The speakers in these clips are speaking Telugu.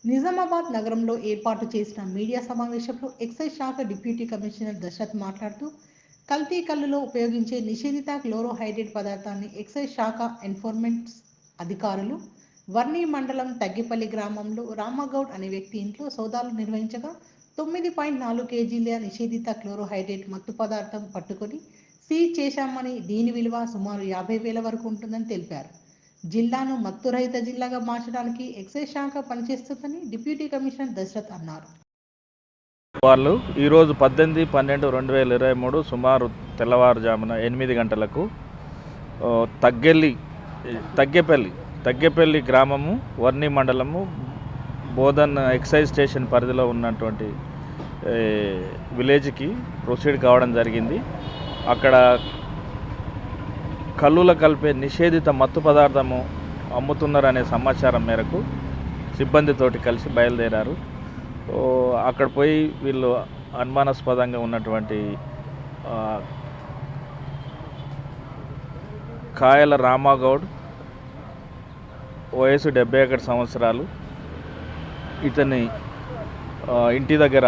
నిజామాబాద్ నగరంలో ఏర్పాటు చేసిన మీడియా సమావేశంలో ఎక్సైజ్ శాఖ డిప్యూటీ కమిషనర్ దశరథ్ మాట్లాడుతూ కల్తీ కల్లులో ఉపయోగించే నిషేధిత క్లోరోహైడ్రేట్ పదార్థాన్ని ఎక్సైజ్ శాఖ ఎన్ఫోర్స్మెంట్ అధికారులు వర్ణి మండలం తగ్గిపల్లి గ్రామంలో రామగౌడ్ అనే వ్యక్తి ఇంట్లో సోదాలు నిర్వహించగా 9.4 కేజీల నిషేధిత క్లోరోహైడ్రేట్ మత్తు పదార్థం పట్టుకొని సీజ్ చేశామని దీని విలువ సుమారు 50,000 వరకు ఉంటుందని తెలిపారు. జిల్లాను మత్తురహిత జిల్లాగా మార్చడానికి ఎక్సైజ్ శాఖ పనిచేస్తుందని డిప్యూటీ కమిషనర్ దశరథ్ అన్నారు. వాళ్ళు ఈరోజు 18/12/2023 సుమారు తెల్లవారుజామున 8 గంటలకు తగ్గేపల్లి గ్రామము వర్ణి మండలము బోధన్ ఎక్సైజ్ స్టేషన్ పరిధిలో ఉన్నటువంటి విలేజ్కి ప్రొసీడ్ కావడం జరిగింది. అక్కడ కల్లుల కలిపే నిషేధిత మత్తు పదార్థము అమ్ముతున్నారనే సమాచారం మేరకు సిబ్బందితోటి కలిసి బయలుదేరారు. అక్కడ పోయి వీళ్ళు అనుమానాస్పదంగా ఉన్నటువంటి కాయల రామగౌడ్ వయసు 71 సంవత్సరాలు ఇతని ఇంటి దగ్గర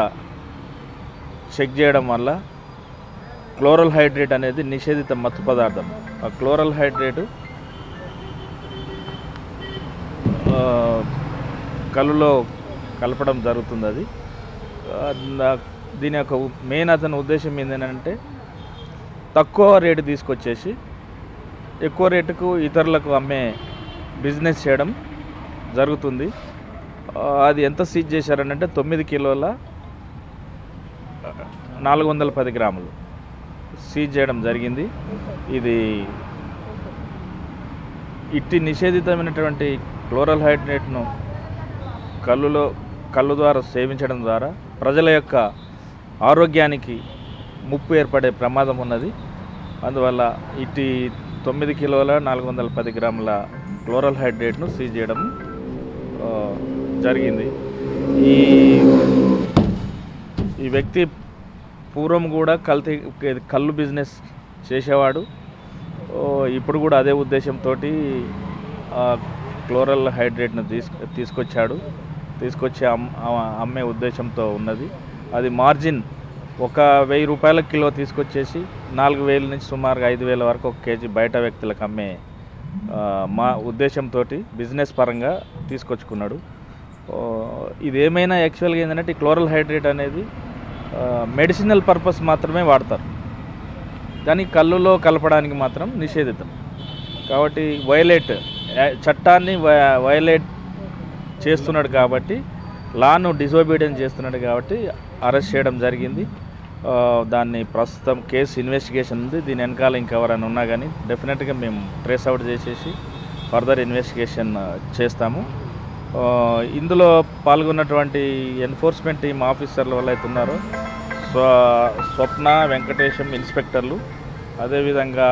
చెక్ చేయడం వల్ల క్లోరల్ హైడ్రేట్ అనేది నిషేధిత మత్తు పదార్థం. ఆ క్లోరల్ హైడ్రేటు కళ్ళులో కలపడం జరుగుతుంది. అది దీని యొక్క మెయిన్ అతని ఉద్దేశం ఏంటంటే తక్కువ రేటు తీసుకొచ్చేసి ఎక్కువ రేటుకు ఇతరులకు అమ్మే బిజినెస్ చేయడం జరుగుతుంది. అది ఎంత సీజ్ చేశారనంటే 9 కిలోల 410 గ్రాములు సీజ్ చేయడం జరిగింది. ఇది ఇట్టి నిషేధితమైనటువంటి క్లోరల్ హైడ్రేట్ను కళ్ళు ద్వారా సేవించడం ద్వారా ప్రజల యొక్క ఆరోగ్యానికి ముప్పు ఏర్పడే ప్రమాదం ఉన్నది. అందువల్ల ఇట్టి 9 కిలోల 410 గ్రాముల క్లోరల్ హైడ్రేట్ను సీజ్ చేయడం జరిగింది. ఈ వ్యక్తి పూర్వం కూడా కళ్ళు బిజినెస్ చేసేవాడు. ఇప్పుడు కూడా అదే ఉద్దేశంతో క్లోరల్ హైడ్రేట్ను తీసుకొచ్చి అమ్మే ఉద్దేశంతో ఉన్నది. అది మార్జిన్ 1,000 రూపాయల కిలో తీసుకొచ్చేసి 4,000 నుంచి సుమారుగా 5,000 వరకు 1 కేజీ బయట వ్యక్తులకు అమ్మే మా ఉద్దేశంతో బిజినెస్ పరంగా తీసుకొచ్చుకున్నాడు. ఇది ఏమైనా యాక్చువల్గా ఏంటంటే క్లోరల్ హైడ్రేట్ అనేది మెడిసినల్ పర్పస్ మాత్రమే వాడతారు, కానీ కళ్ళులో కలపడానికి మాత్రం నిషేధితం. కాబట్టి చట్టాన్ని వైలేట్ చేస్తున్నాడు కాబట్టి, లాను డిజోబీడియన్స్ చేస్తున్నాడు కాబట్టి అరెస్ట్ చేయడం జరిగింది. దాన్ని ప్రస్తుతం కేసు ఇన్వెస్టిగేషన్ ఉంది. దీని వెనకాల ఇంకెవరైనా ఉన్నా కానీ డెఫినెట్గా మేము ట్రేస్ అవుట్ చేసేసి ఫర్దర్ ఇన్వెస్టిగేషన్ చేస్తాము. ఇందులో పాల్గొన్నటువంటి ఎన్ఫోర్స్మెంట్ టీమ్ ఆఫీసర్ల వల్ల అయితే ఉన్నారో స్వప్న, వెంకటేశం ఇన్స్పెక్టర్లు, అదేవిధంగా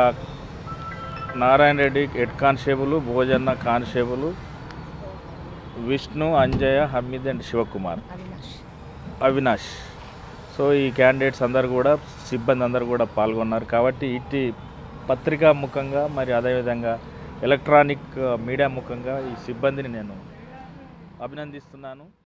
Narayana Reddy head constable, Bhojanna constable, Vishnu, Anjaiah, Hameed and Shivakumar, Avinash. So ఈ క్యాండిడేట్స్ అందరు కూడా సిబ్బంది అందరు కూడా పాల్గొన్నారు. కాబట్టి ఇట్టి పత్రికా ముఖంగా మరి అదేవిధంగా ఎలక్ట్రానిక్ మీడియా ముఖంగా ఈ సిబ్బందిని నేను అభినందిస్తున్నాను.